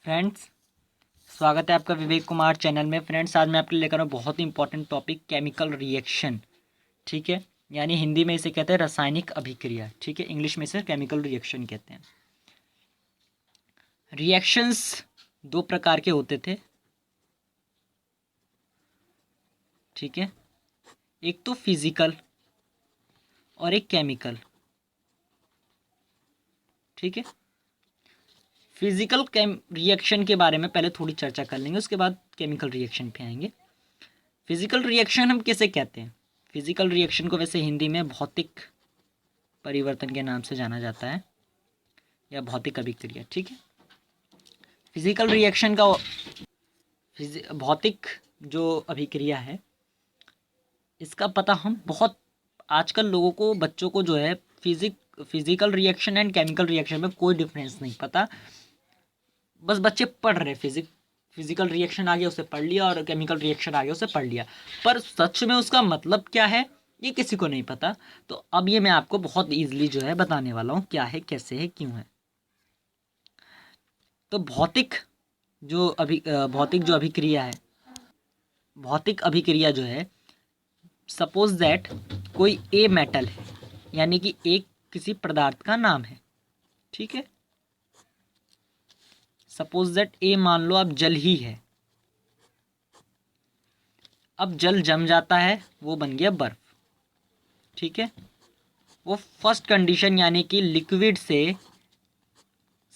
Friends, स्वागत है आपका विवेक कुमार चैनल में। फ्रेंड्स, आज मैं आपके लिए लेकर आया बहुत ही इंपॉर्टेंट टॉपिक केमिकल रिएक्शन। ठीक है, यानी हिंदी में इसे कहते हैं रासायनिक अभिक्रिया। ठीक है, इंग्लिश में इसे केमिकल रिएक्शन कहते हैं। रिएक्शंस दो प्रकार के होते थे। ठीक है, एक तो फिजिकल और एक केमिकल। ठीक है, फिजिकल रिएक्शन के बारे में पहले थोड़ी चर्चा कर लेंगे, उसके बाद केमिकल रिएक्शन पे आएंगे। फिजिकल रिएक्शन हम किसे कहते हैं? फिजिकल रिएक्शन को वैसे हिंदी में भौतिक परिवर्तन के नाम से जाना जाता है या भौतिक अभिक्रिया। ठीक है, फिजिकल रिएक्शन का भौतिक जो अभिक्रिया है, इसका पता हम बहुत आजकल लोगों को, बच्चों को जो है physical reaction and chemical reaction में कोई डिफरेंस नहीं पता। बस बच्चे पढ़ रहे, फिजिकल रिएक्शन आ गया उसे पढ़ लिया और केमिकल रिएक्शन आ गया उसे पढ़ लिया, पर सच में उसका मतलब क्या है ये किसी को नहीं पता। तो अब ये मैं आपको बहुत ईजिली जो है बताने वाला हूँ, क्या है, कैसे है, क्यों है। तो भौतिक जो अभिक्रिया है, भौतिक अभिक्रिया जो है, सपोज दैट कोई ए मेटल है, यानी कि एक किसी पदार्थ का नाम है। ठीक है, सपोज दैट ए मान लो आप जल ही है। अब जल जम जाता है, वो बन गया बर्फ। ठीक है, वो फर्स्ट कंडीशन यानी कि लिक्विड से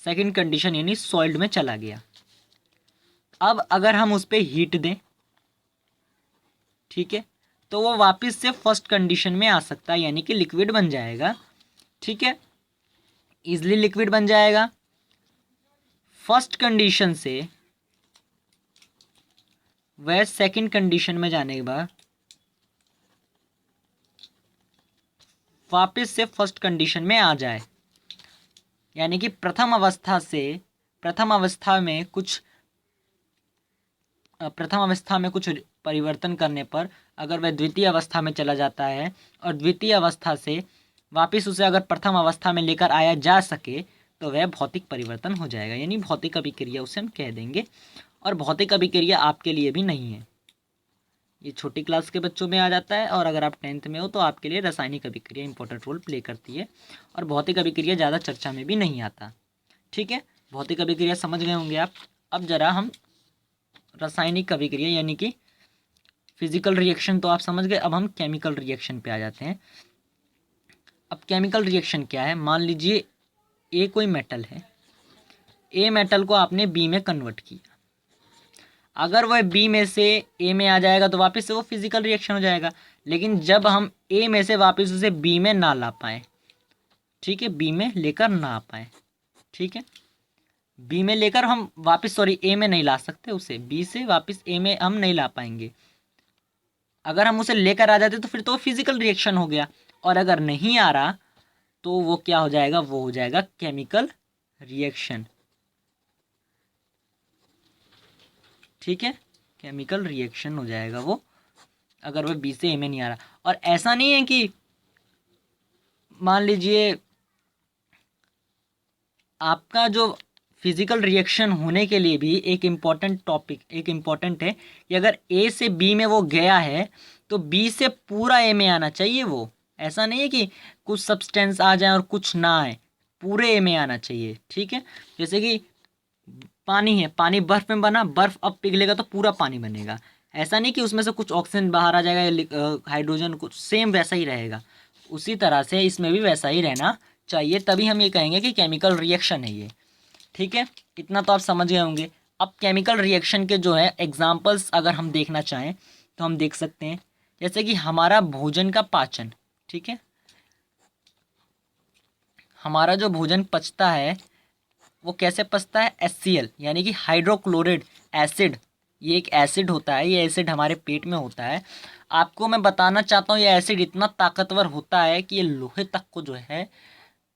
सेकंड कंडीशन यानी सॉलिड में चला गया। अब अगर हम उस पर हीट दें, ठीक है, तो वो वापस से फर्स्ट कंडीशन में आ सकता है, यानी कि लिक्विड बन जाएगा। ठीक है, इजली लिक्विड बन जाएगा। फर्स्ट कंडीशन से वह सेकंड कंडीशन में जाने के बाद वापस से फर्स्ट कंडीशन में आ जाए, यानी कि प्रथम अवस्था में कुछ परिवर्तन करने पर अगर वह द्वितीय अवस्था में चला जाता है और द्वितीय अवस्था से वापस उसे अगर प्रथम अवस्था में लेकर आया जा सके तो वह भौतिक परिवर्तन हो जाएगा, यानी भौतिक अभिक्रिया उसे हम कह देंगे। और भौतिक अभिक्रिया आपके लिए भी नहीं है, ये छोटी क्लास के बच्चों में आ जाता है, और अगर आप 10th में हो तो आपके लिए रासायनिक अभिक्रिया इंपॉर्टेंट रोल प्ले करती है, और भौतिक अभिक्रिया ज़्यादा चर्चा में भी नहीं आता। ठीक है, भौतिक अभिक्रिया समझ गए होंगे आप। अब जरा हम रासायनिक अभिक्रिया यानी कि फिजिकल रिएक्शन तो आप समझ गए, अब हम केमिकल रिएक्शन पे आ जाते हैं। अब केमिकल रिएक्शन क्या है? मान लीजिए ए कोई मेटल है, ए मेटल को आपने बी में कन्वर्ट किया। अगर वह बी में से ए में आ जाएगा तो वापस से वो फिजिकल रिएक्शन हो जाएगा। लेकिन जब हम ए में से वापस उसे बी में ना ला पाए, ठीक है, बी में लेकर ना आ पाए, ठीक है, बी में लेकर हम वापस, सॉरी, ए में नहीं ला सकते उसे, बी से वापस ए में हम नहीं ला पाएंगे। अगर हम उसे लेकर आ जाते तो फिर तो वो फिजिकल रिएक्शन हो गया, और अगर नहीं आ रहा तो वो क्या हो जाएगा? वो हो जाएगा केमिकल रिएक्शन। ठीक है, केमिकल रिएक्शन हो जाएगा वो, अगर वह बी से ए में नहीं आ रहा। और ऐसा नहीं है कि मान लीजिए आपका जो फिजिकल रिएक्शन होने के लिए भी एक इम्पॉर्टेंट है कि अगर ए से बी में वो गया है तो बी से पूरा ए में आना चाहिए वो। ऐसा नहीं है कि कुछ सब्सटेंस आ जाए और कुछ ना आए, पूरे ए में आना चाहिए। ठीक है, जैसे कि पानी है, पानी बर्फ में बना, बर्फ अब पिघलेगा तो पूरा पानी बनेगा। ऐसा नहीं कि उसमें से कुछ ऑक्सीजन बाहर आ जाएगा या हाइड्रोजन, कुछ सेम वैसा ही रहेगा। उसी तरह से इसमें भी वैसा ही रहना चाहिए, तभी हम ये कहेंगे कि केमिकल रिएक्शन है ये। ठीक है, इतना तो आप समझ गए होंगे। अब केमिकल रिएक्शन के जो है एग्जाम्पल्स अगर हम देखना चाहें तो हम देख सकते हैं, जैसे कि हमारा भोजन का पाचन। ठीक है, हमारा जो भोजन पचता है वो कैसे पचता है? HCl यानी कि हाइड्रोक्लोरिड एसिड। ये एक एसिड होता है, ये एसिड हमारे पेट में होता है। आपको मैं बताना चाहता हूँ ये एसिड इतना ताकतवर होता है कि ये लोहे तक को जो है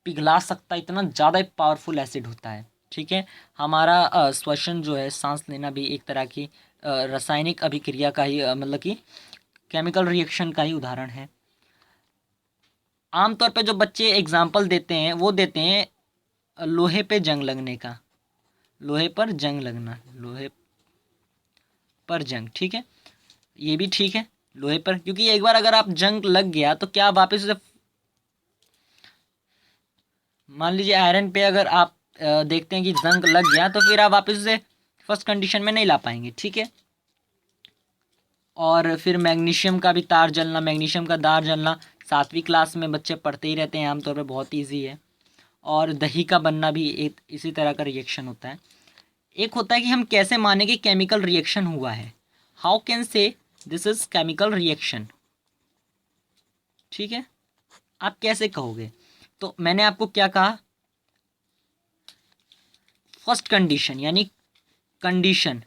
पिघला सकता है, इतना ज़्यादा पावरफुल एसिड होता है। ठीक है, हमारा श्वसन जो है, सांस लेना भी एक तरह की रासायनिक अभिक्रिया का ही मतलब कि केमिकल रिएक्शन का ही उदाहरण है। आमतौर पे जो बच्चे एग्जाम्पल देते हैं वो देते हैं लोहे पे जंग लगने का। लोहे पर जंग लगना, लोहे पर जंग, ठीक है, ये भी ठीक है। लोहे पर, क्योंकि एक बार अगर आप जंग लग गया तो क्या वापस उसे, मान लीजिए आयरन पे अगर आप देखते हैं कि जंग लग गया तो फिर आप वापस उसे फर्स्ट कंडीशन में नहीं ला पाएंगे, ठीक है। और फिर मैग्नीशियम का भी तार जलना, मैग्नीशियम का तार जलना 7वीं क्लास में बच्चे पढ़ते ही रहते हैं आमतौर पर, बहुत ईजी है। और दही का बनना भी एक इसी तरह का रिएक्शन होता है। एक होता है कि हम कैसे माने कि केमिकल रिएक्शन हुआ है, how can say this is chemical reaction, ठीक है, आप कैसे कहोगे। तो मैंने आपको क्या कहा, फर्स्ट कंडीशन यानी कंडीशन,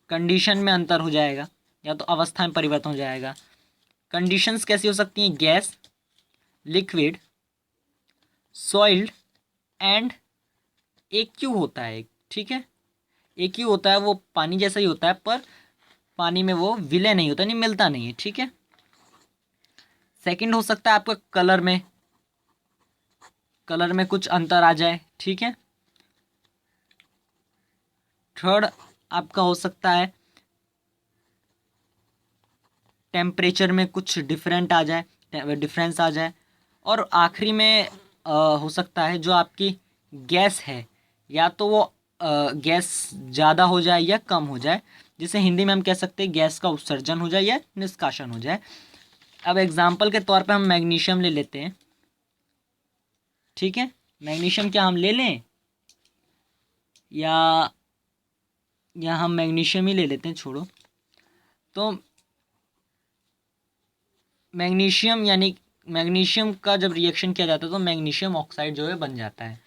कंडीशन में अंतर हो जाएगा या तो अवस्था में परिवर्तन हो जाएगा। कंडीशंस कैसी हो सकती हैं, गैस, लिक्विड, सॉइल्ड एंड एक्यू होता है, ठीक है। एक्यू होता है वो पानी जैसा ही होता है, पर पानी में वो विलय नहीं होता, नहीं मिलता नहीं है, ठीक है। सेकंड हो सकता है आपका कलर में, कलर में कुछ अंतर आ जाए, ठीक है। थर्ड आपका हो सकता है टेम्परेचर में कुछ डिफरेंट आ जाए, डिफरेंस आ जाए। और आखिरी में हो सकता है जो आपकी गैस है, या तो वो गैस ज़्यादा हो जाए या कम हो जाए, जिसे हिंदी में हम कह सकते हैं गैस का उत्सर्जन हो जाए या निष्कासन हो जाए। अब एग्जाम्पल के तौर पे हम मैग्नीशियम ले लेते हैं, ठीक है। मैग्नीशियम क्या हम ले लें, या हम मैग्नीशियम ही ले लेते हैं, छोड़ो। तो मैग्नीशियम यानी मैग्नीशियम का जब रिएक्शन किया जाता है तो मैग्नीशियम ऑक्साइड जो है बन जाता है,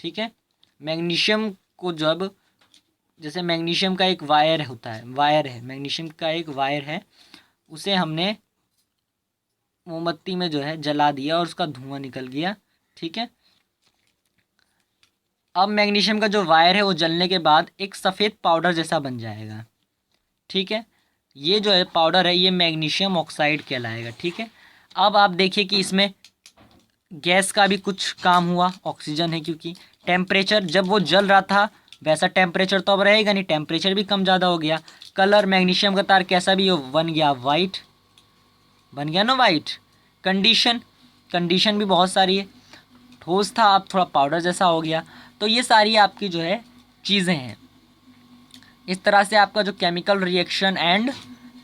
ठीक है। मैग्नीशियम को जब, जैसे मैग्नीशियम का एक वायर होता है, वायर है, मैग्नीशियम का एक वायर है, उसे हमने मोमबत्ती में जो है जला दिया और उसका धुआं निकल गया, ठीक है। अब मैग्नीशियम का जो वायर है वो जलने के बाद एक सफ़ेद पाउडर जैसा बन जाएगा, ठीक है। ये जो है पाउडर है, ये मैग्नीशियम ऑक्साइड कहलाएगा, ठीक है। अब आप देखिए कि इसमें गैस का भी कुछ काम हुआ, ऑक्सीजन है, क्योंकि टेम्परेचर जब वो जल रहा था वैसा टेम्परेचर तो अब रहेगा नहीं, टेम्परेचर भी कम ज़्यादा हो गया। कलर मैग्नीशियम का तार कैसा भी हो बन गया वाइट, बन गया ना वाइट। कंडीशन, कंडीशन भी बहुत सारी है, ठोस था अब थोड़ा पाउडर जैसा हो गया। तो ये सारी आपकी जो है चीज़ें हैं। इस तरह से आपका जो chemical reaction and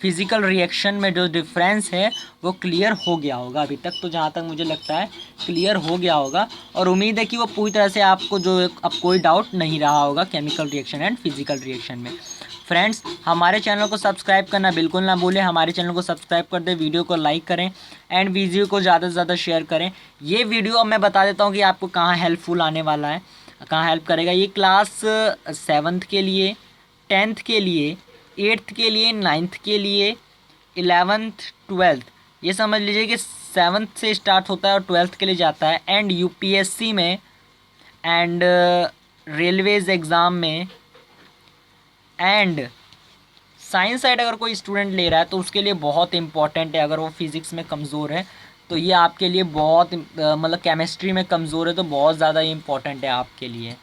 physical reaction में जो डिफरेंस है वो क्लियर हो गया होगा अभी तक, तो जहाँ तक मुझे लगता है क्लियर हो गया होगा। और उम्मीद है कि वो पूरी तरह से आपको जो अब कोई डाउट नहीं रहा होगा chemical reaction and physical reaction में। फ्रेंड्स, हमारे चैनल को सब्सक्राइब करना बिल्कुल ना भूलें, हमारे चैनल को सब्सक्राइब कर दें, वीडियो को लाइक करें एंड वीडियो को ज़्यादा से ज़्यादा शेयर करें। ये वीडियो मैं बता देता हूँ कि आपको कहाँ हेल्पफुल आने वाला है, कहाँ हेल्प करेगा। ये क्लास 7th के लिए, 10th के लिए, 8th के लिए, 9th के लिए, 11th 12th, ये समझ लीजिए कि 7th से स्टार्ट होता है और 12th के लिए जाता है। एंड यूपीएससी में एंड रेलवेज़ एग्ज़ाम में एंड साइंस साइड अगर कोई स्टूडेंट ले रहा है तो उसके लिए बहुत इंपॉर्टेंट है। अगर वो फिज़िक्स में कमज़ोर है तो ये आपके लिए बहुत मतलब केमिस्ट्री में कमज़ोर है तो बहुत ज़्यादा इंपॉर्टेंट है आपके लिए।